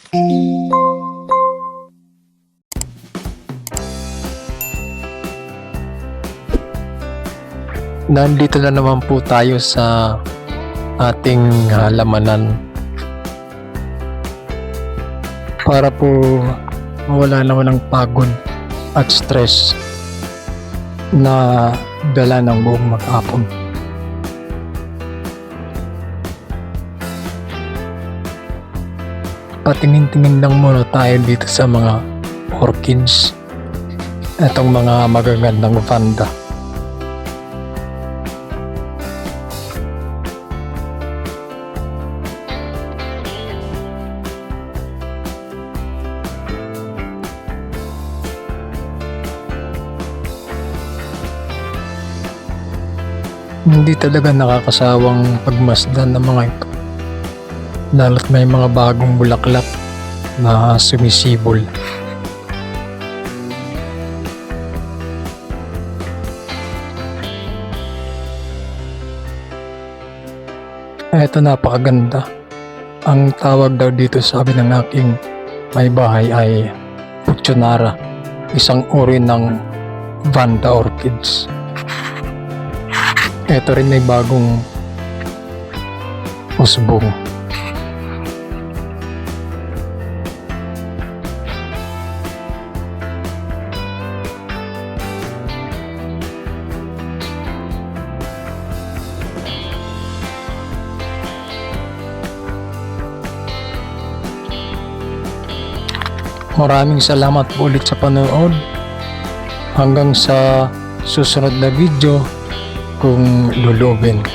Nandito na naman po tayo sa ating halamanan para po mawala naman ng pagod at stress na dala ng buong maghapon. Patingin-tingin lang muna tayo dito sa mga orchids, itong mga magagandang vanda. Hindi talaga nakakasawang pagmasdan ng mga ito, lalo't may mga bagong bulaklak na sumisibol. Ito, napakaganda. Ang tawag daw dito, sabi ng aking may bahay, ay Puchonara, isang uri ng Vanda orchids. Ito rin ay bagong usbong. Maraming salamat po ulit sa panonood. Hanggang sa susunod na video kung lulubin.